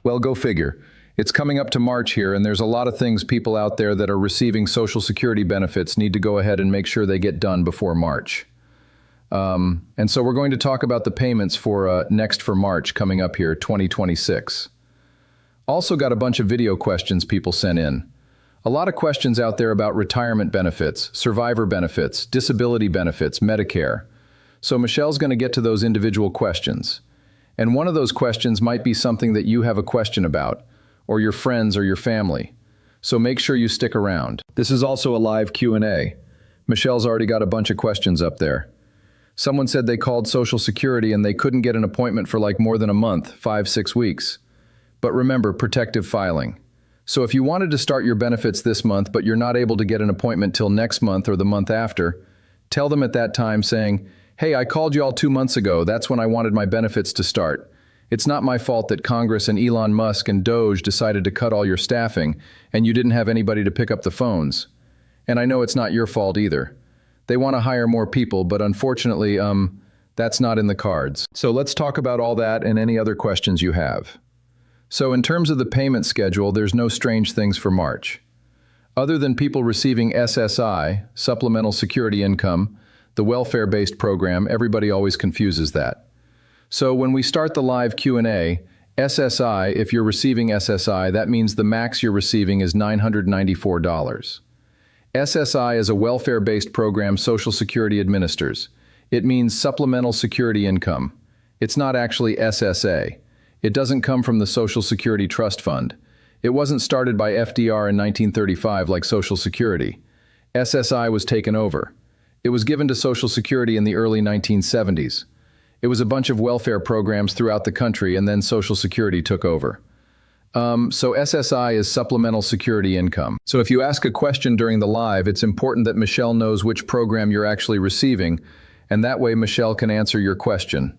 Well, go figure. It's coming up to March here, and there's a lot of things people out there that are receiving Social Security benefits need to go ahead and make sure they get done before March. And so we're going to talk about the payments for next for March coming up here, 2026. Also got a bunch of video questions people sent in. A lot of questions out there about retirement benefits, survivor benefits, disability benefits, Medicare. So Michelle's going to get to those individual questions. And one of those questions might be something that you have a question about, or your friends or your family. So make sure you stick around. This is also a live Q&A. Michelle's already got a bunch of questions up there. Someone said they called Social Security and they couldn't get an appointment for like more than a month, 5-6 weeks. But remember, protective filing. So if you wanted to start your benefits this month, but you're not able to get an appointment till next month or the month after, tell them at that time saying, "Hey, I called you all 2 months ago. That's when I wanted my benefits to start. It's not my fault that Congress and Elon Musk and Doge decided to cut all your staffing and you didn't have anybody to pick up the phones. And I know it's not your fault either. They want to hire more people, but unfortunately, that's not in the cards." So let's talk about all that and any other questions you have. So in terms of the payment schedule, there's no strange things for March. Other than people receiving SSI, Supplemental Security Income, the welfare-based program, everybody always confuses that. So when we start the live Q&A, SSI, if you're receiving SSI, that means the max you're receiving is $994. SSI is a welfare-based program Social Security administers. It means Supplemental Security Income. It's not actually SSA. It doesn't come from the Social Security Trust Fund. It wasn't started by FDR in 1935 like Social Security. SSI was taken over. It was given to Social Security in the early 1970s. It was a bunch of welfare programs throughout the country, and then Social Security took over. So SSI is Supplemental Security Income. So if you ask a question during the live, it's important that Michelle knows which program you're actually receiving, and that way Michelle can answer your question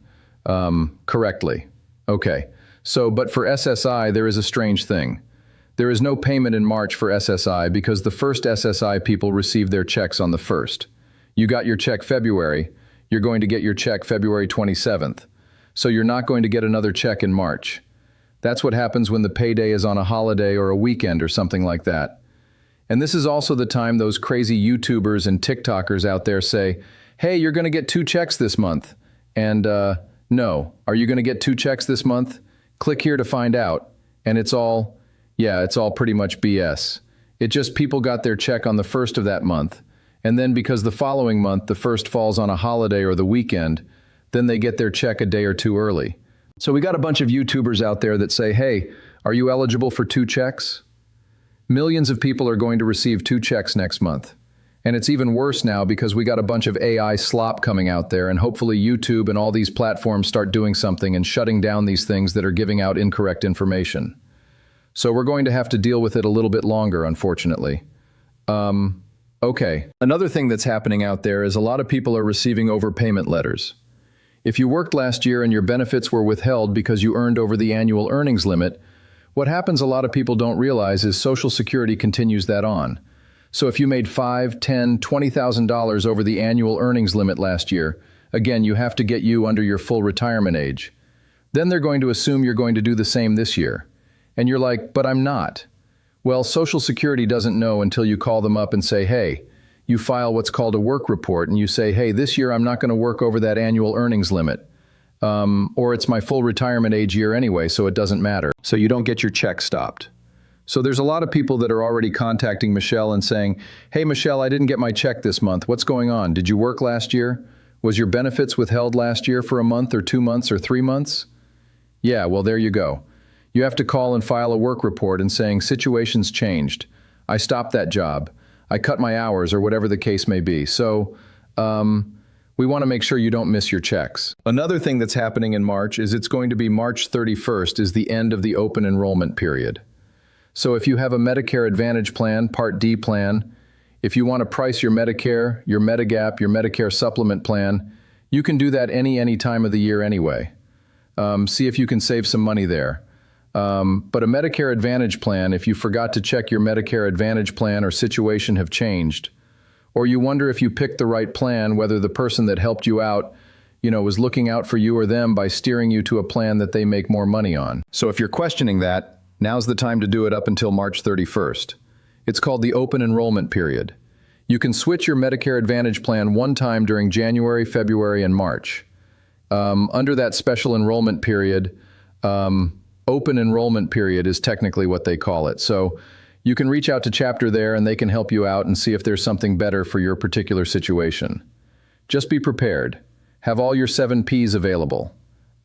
correctly. Okay, so but for SSI, there is a strange thing. There is no payment in March for SSI because the first SSI people receive their checks on the 1st. You got your check February, you're going to get your check February 27th. So you're not going to get another check in March. That's what happens when the payday is on a holiday or a weekend or something like that. And this is also the time those crazy YouTubers and TikTokers out there say, "Hey, you're going to get 2 checks this month." And no, are you going to get 2 checks this month? Click here to find out. And it's all pretty much BS. It just people got their check on the 1st of that month. And then because the following month, the 1st falls on a holiday or the weekend, then they get their check a day or 2 early. So we got a bunch of YouTubers out there that say, "Hey, are you eligible for 2 checks?" Millions of people are going to receive 2 checks next month. And it's even worse now because we got a bunch of AI slop coming out there, and hopefully YouTube and all these platforms start doing something and shutting down these things that are giving out incorrect information. So we're going to have to deal with it a little bit longer, unfortunately. Okay. Another thing that's happening out there is a lot of people are receiving overpayment letters. If you worked last year and your benefits were withheld because you earned over the annual earnings limit, what happens a lot of people don't realize is Social Security continues that on. So if you made $5,000, $10,000, $20,000 over the annual earnings limit last year, again, you have to get you under your full retirement age. Then they're going to assume you're going to do the same this year. And you're like, "But I'm not." Well, Social Security doesn't know until you call them up and say, "Hey," you file what's called a work report and you say, "Hey, this year I'm not going to work over that annual earnings limit." Or it's my full retirement age year anyway, so it doesn't matter. So you don't get your check stopped. So there's a lot of people that are already contacting Michelle and saying, "Hey, Michelle, I didn't get my check this month. What's going on? Did you work last year? Was your benefits withheld last year for a month or 2 months or 3 months?" Yeah, well, there you go. You have to call and file a work report and saying, "Situation's changed. I stopped that job. I cut my hours," or whatever the case may be. So we want to make sure you don't miss your checks. Another thing that's happening in March is it's going to be March 31st is the end of the open enrollment period. So if you have a Medicare Advantage plan, Part D plan, if you want to price your Medicare, your Medigap, your Medicare supplement plan, you can do that any time of the year anyway. See if you can save some money there. But a Medicare Advantage plan, if you forgot to check your Medicare Advantage plan or situation have changed, or you wonder if you picked the right plan, whether the person that helped you out, is looking out for you or them by steering you to a plan that they make more money on. So if you're questioning that, now's the time to do it up until March 31st. It's called the open enrollment period. You can switch your Medicare Advantage plan one time during January, February, and March. Under that special enrollment period, open enrollment period is technically what they call it. So you can reach out to Chapter there and they can help you out and see if there's something better for your particular situation. Just be prepared. Have all your 7 Ps available.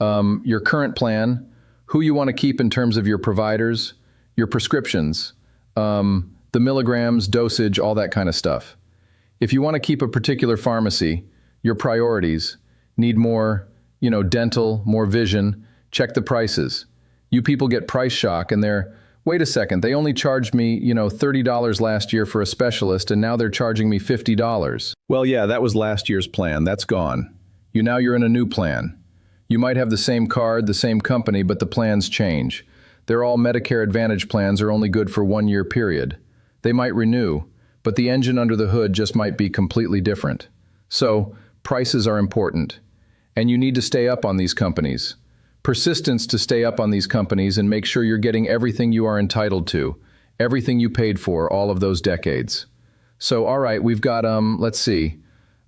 Your current plan, who you want to keep in terms of your providers, your prescriptions, the milligrams, dosage, all that kind of stuff. If you want to keep a particular pharmacy, your priorities, need more, dental, more vision, check the prices. You people get price shock and wait a second, they only charged me, $30 last year for a specialist and now they're charging me $50. Well, yeah, that was last year's plan. That's gone. Now you're in a new plan. You might have the same card, the same company, but the plans change. They're all Medicare Advantage plans are only good for 1 year period. They might renew, but the engine under the hood just might be completely different. So, prices are important. And you need to stay up on these companies. Persistence to stay up on these companies and make sure you're getting everything you are entitled to, everything you paid for all of those decades. So, all right, we've got, let's see.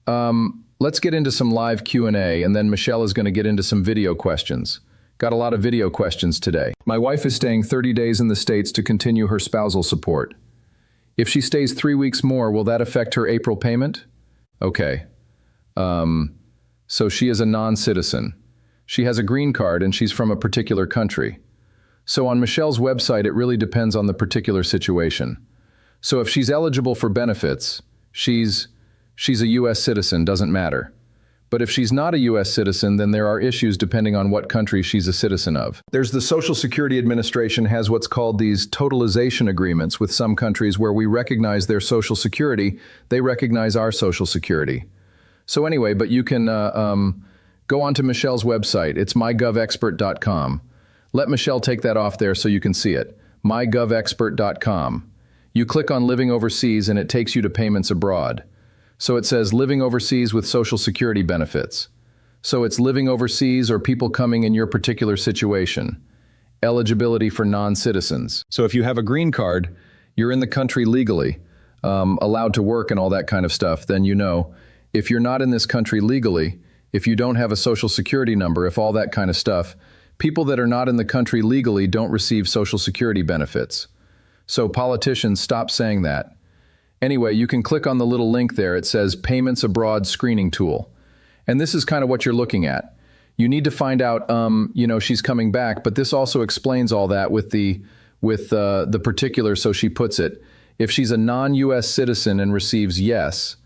Let's get into some live Q&A, and then Michelle is going to get into some video questions. Got a lot of video questions today. My wife is staying 30 days in the States to continue her spousal support. If she stays 3 weeks more, will that affect her April payment? Okay. So she is a non-citizen. She has a green card and she's from a particular country. So on Michelle's website, it really depends on the particular situation. So if she's eligible for benefits, she's a U.S. citizen, doesn't matter. But if she's not a U.S. citizen, then there are issues depending on what country she's a citizen of. There's the Social Security Administration has what's called these totalization agreements with some countries where we recognize their Social Security, they recognize our Social Security. So anyway, but you can go onto Michelle's website. It's mygovexpert.com. Let Michelle take that off there so you can see it. mygovexpert.com. You click on Living Overseas and it takes you to Payments Abroad. So it says living overseas with Social Security benefits. So it's living overseas or people coming in your particular situation. Eligibility for non-citizens. So if you have a green card, you're in the country legally, allowed to work and all that kind of stuff, then if you're not in this country legally, if you don't have a Social Security number, if all that kind of stuff, people that are not in the country legally don't receive Social Security benefits. So politicians, stop saying that. Anyway, you can click on the little link there. It says Payments Abroad Screening Tool. And this is kind of what you're looking at. You need to find out, she's coming back, but this also explains all that with the particular, so she puts it. If she's a non-US citizen and receives yes,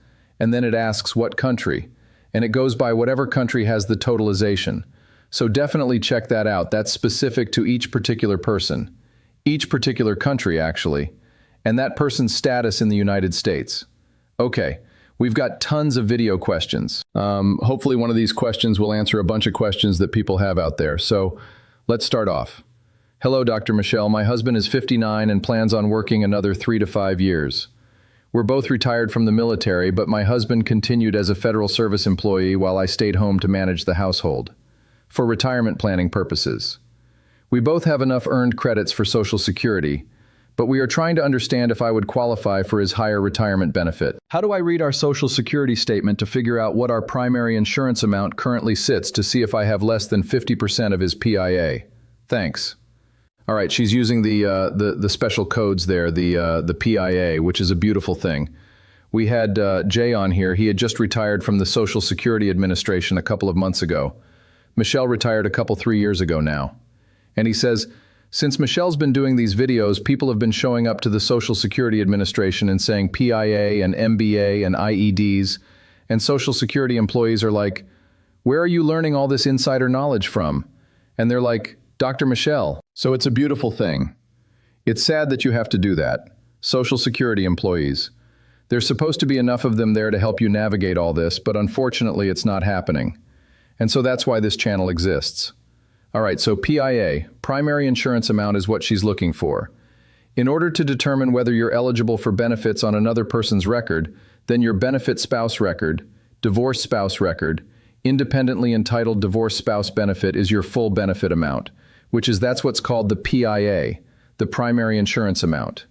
and then it asks what country, and it goes by whatever country has the totalization. So definitely check that out. That's specific to each particular person, each particular country actually, and that person's status in the United States. Okay, we've got tons of video questions. Hopefully one of these questions will answer a bunch of questions that people have out there. So let's start off. Hello, Dr. Michelle. My husband is 59 and plans on working another 3 to 5 years. We're both retired from the military, but my husband continued as a federal service employee while I stayed home to manage the household for retirement planning purposes. We both have enough earned credits for Social Security, but we are trying to understand if I would qualify for his higher retirement benefit. How do I read our Social Security statement to figure out what our primary insurance amount currently sits to see if I have less than 50% of his PIA? Thanks. All right, she's using the special codes there, the PIA, which is a beautiful thing. We had Jay on here. He had just retired from the Social Security Administration a couple of months ago. Michelle retired 3 years ago now. And he says, since Michelle's been doing these videos, people have been showing up to the Social Security Administration and saying PIA and MBA and IEDs, and Social Security employees are like, where are you learning all this insider knowledge from? And they're like, Dr. Michelle. So it's a beautiful thing. It's sad that you have to do that. Social Security employees. There's supposed to be enough of them there to help you navigate all this, but unfortunately it's not happening. And so that's why this channel exists. All right, so PIA, primary insurance amount, is what she's looking for. In order to determine whether you're eligible for benefits on another person's record, then your benefit spouse record, divorced spouse record, independently entitled divorced spouse benefit, is your full benefit amount, that's what's called the PIA, the primary insurance amount.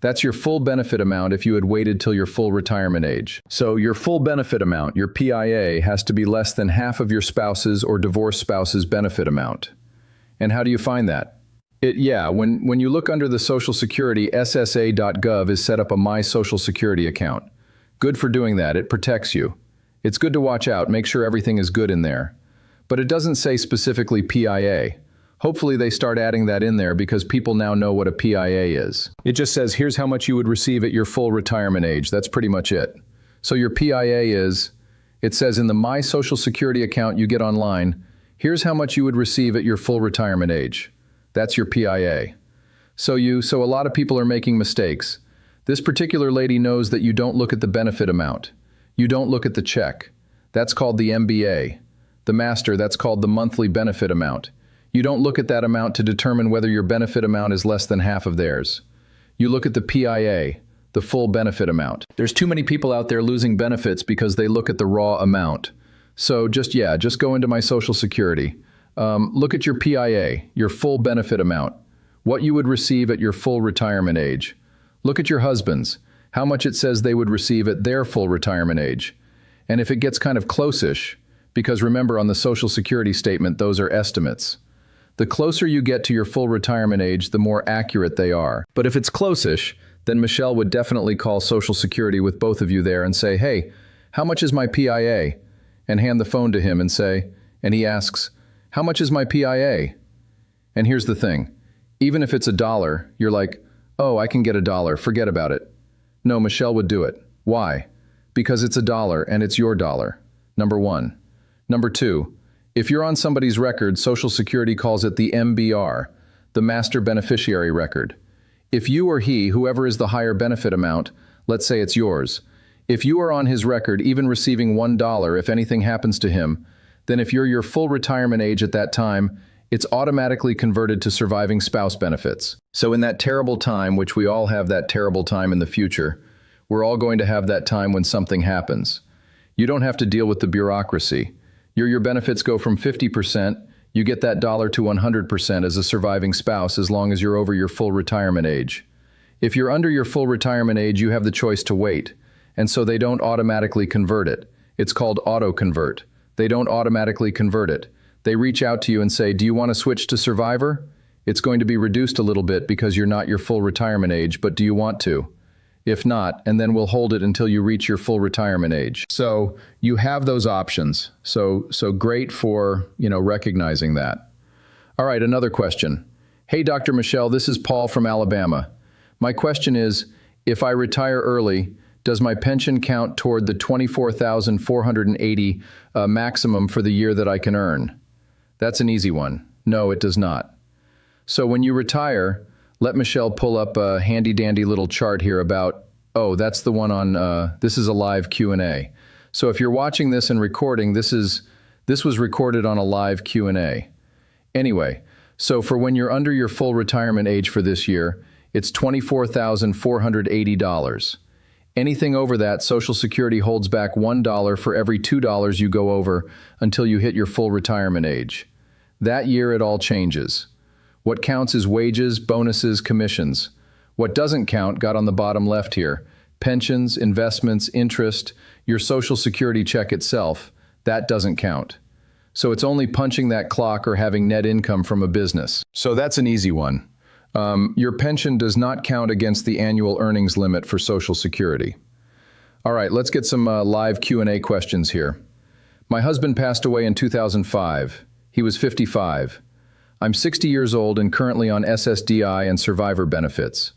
That's your full benefit amount if you had waited till your full retirement age. So your full benefit amount, your PIA, has to be less than half of your spouse's or divorced spouse's benefit amount. And how do you find that? When you look under the Social Security, SSA.gov is set up a My Social Security account. Good for doing that, it protects you. It's good to watch out, make sure everything is good in there. But it doesn't say specifically PIA. Hopefully they start adding that in there because people now know what a PIA is. It just says, here's how much you would receive at your full retirement age. That's pretty much it. So your PIA is, it says in the My Social Security account you get online, here's how much you would receive at your full retirement age. That's your PIA. So a lot of people are making mistakes. This particular lady knows that you don't look at the benefit amount. You don't look at the check. That's called the MBA. The master, that's called the monthly benefit amount. You don't look at that amount to determine whether your benefit amount is less than half of theirs. You look at the PIA, the full benefit amount. There's too many people out there losing benefits because they look at the raw amount. So just go into My Social Security. Look at your PIA, your full benefit amount, what you would receive at your full retirement age. Look at your husband's, how much it says they would receive at their full retirement age. And if it gets kind of close-ish, because remember on the Social Security statement, those are estimates. The closer you get to your full retirement age, the more accurate they are. But if it's close-ish, then Michelle would definitely call Social Security with both of you there and say, hey, how much is my PIA? And hand the phone to him and he asks, how much is my PIA? And here's the thing, even if it's $1, you're like, oh, I can get $1, forget about it. No, Michelle would do it. Why? Because it's $1 and it's your dollar, number one. Number two, if you're on somebody's record, Social Security calls it the MBR, the master beneficiary record. If you or he, whoever is the higher benefit amount, let's say it's yours, if you are on his record even receiving $1 if anything happens to him, then if you're your full retirement age at that time, it's automatically converted to surviving spouse benefits. So in that terrible time, which we all have that terrible time in the future, we're all going to have that time when something happens. You don't have to deal with the bureaucracy. Your benefits go from 50%, you get that dollar to 100% as a surviving spouse as long as you're over your full retirement age. If you're under your full retirement age, you have the choice to wait, and so they don't automatically convert it. It's called auto-convert. They don't automatically convert it. They reach out to you and say, do you want to switch to Survivor? It's going to be reduced a little bit because you're not your full retirement age, but do you want to? If not, and then we'll hold it until you reach your full retirement age. So you have those options. So great for, recognizing that. All right, another question. Hey, Dr. Michelle, this is Paul from Alabama. My question is, if I retire early, does my pension count toward the $24,480 maximum for the year that I can earn? That's an easy one. No, it does not. So when you retire, let Michelle pull up a handy-dandy little chart here about, that's the one on, this is a live Q&A. So if you're watching this and recording, this was recorded on a live Q&A. Anyway, so for when you're under your full retirement age for this year, it's $24,480. Anything over that, Social Security holds back $1 for every $2 you go over until you hit your full retirement age. That year it all changes. What counts is wages, bonuses, commissions. What doesn't count got on the bottom left here. Pensions, investments, interest, your Social Security check itself, that doesn't count. So it's only punching that clock or having net income from a business. So that's an easy one. Your pension does not count against the annual earnings limit for Social Security. All right, let's get some live Q&A questions here. My husband passed away in 2005. He was 55. I'm 60 years old and currently on SSDI and Survivor Benefits.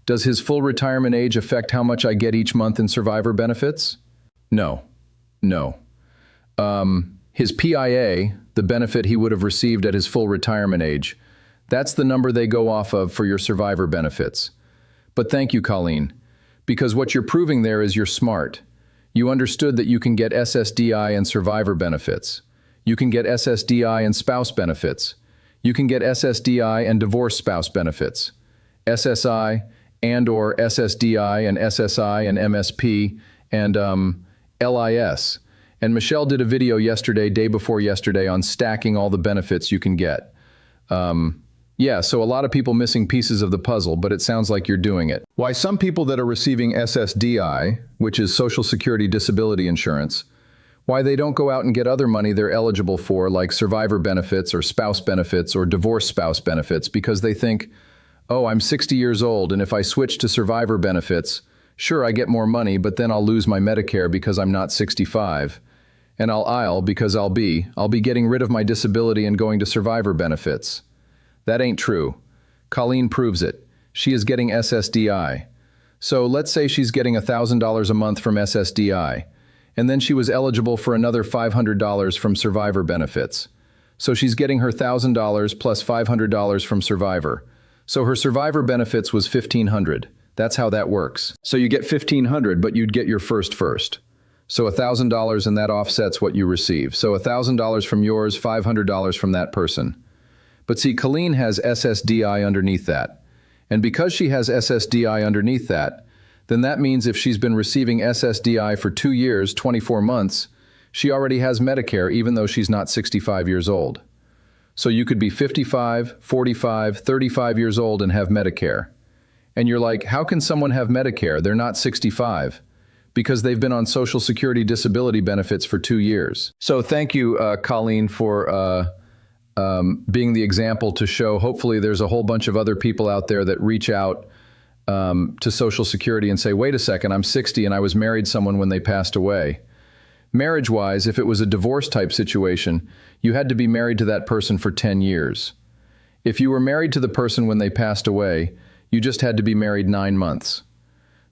Does his full retirement age affect how much I get each month in Survivor Benefits? No. His PIA, the benefit he would have received at his full retirement age, that's the number they go off of for your Survivor Benefits. But thank you, Colleen, because what you're proving there is you're smart. You understood that you can get SSDI and Survivor Benefits. You can get SSDI and spouse benefits. You can get SSDI and divorced spouse benefits, SSI and/or SSDI and SSI and MSP and LIS. And Michelle did a video yesterday, day before yesterday, on stacking all the benefits you can get. Yeah, so a lot of people missing pieces of the puzzle, but it sounds like you're doing it. Why some people that are receiving SSDI, which is Social Security Disability Insurance, why they don't go out and get other money they're eligible for, like survivor benefits or spouse benefits or divorced spouse benefits, because they think, oh, I'm 60 years old, and if I switch to survivor benefits, sure, I get more money, but then I'll lose my Medicare because I'm not 65. And because I'll be getting rid of my disability and going to survivor benefits. That ain't true. Colleen proves it. She is getting SSDI. So let's say she's getting $1,000 a month from SSDI, and then she was eligible for another $500 from survivor benefits. So she's getting her $1,000 plus $500 from survivor. So her survivor benefits was $1,500. That's how that works. So you get $1,500, but you'd get your first. So $1,000, and that offsets what you receive. So $1,000 from yours, $500 from that person. But see, Colleen has SSDI underneath that. And because she has SSDI underneath that, then that means if she's been receiving SSDI for 2 years, 24 months, she already has Medicare even though she's not 65 years old. So you could be 55, 45, 35 years old and have Medicare. And you're like, how can someone have Medicare? They're not 65. Because they've been on Social Security Disability Benefits for 2 years. So thank you, Colleen, for being the example to show. Hopefully there's a whole bunch of other people out there that reach out to Social Security and say, wait a second, I'm 60 and I was married someone when they passed away. Marriage-wise, if it was a divorce type situation, you had to be married to that person for 10 years. If you were married to the person when they passed away, you just had to be married 9 months.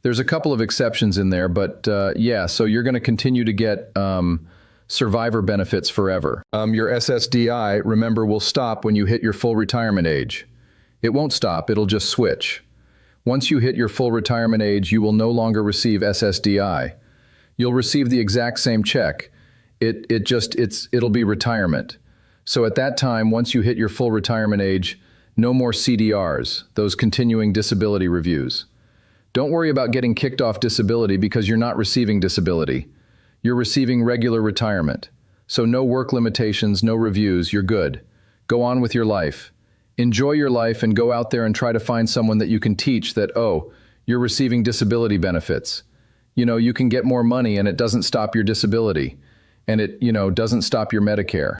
There's a couple of exceptions in there, but yeah, so you're going to continue to get survivor benefits forever. Your SSDI, remember, will stop when you hit your full retirement age. It won't stop, it'll just switch. Once you hit your full retirement age, you will no longer receive SSDI. You'll receive the exact same check. It'll be retirement. So at that time, once you hit your full retirement age, no more CDRs, those continuing disability reviews. Don't worry about getting kicked off disability because you're not receiving disability. You're receiving regular retirement. So no work limitations, no reviews, you're good. Go on with your life. Enjoy your life and go out there and try to find someone that you can teach that, oh, you're receiving disability benefits. You know, you can get more money and it doesn't stop your disability. And it, doesn't stop your Medicare.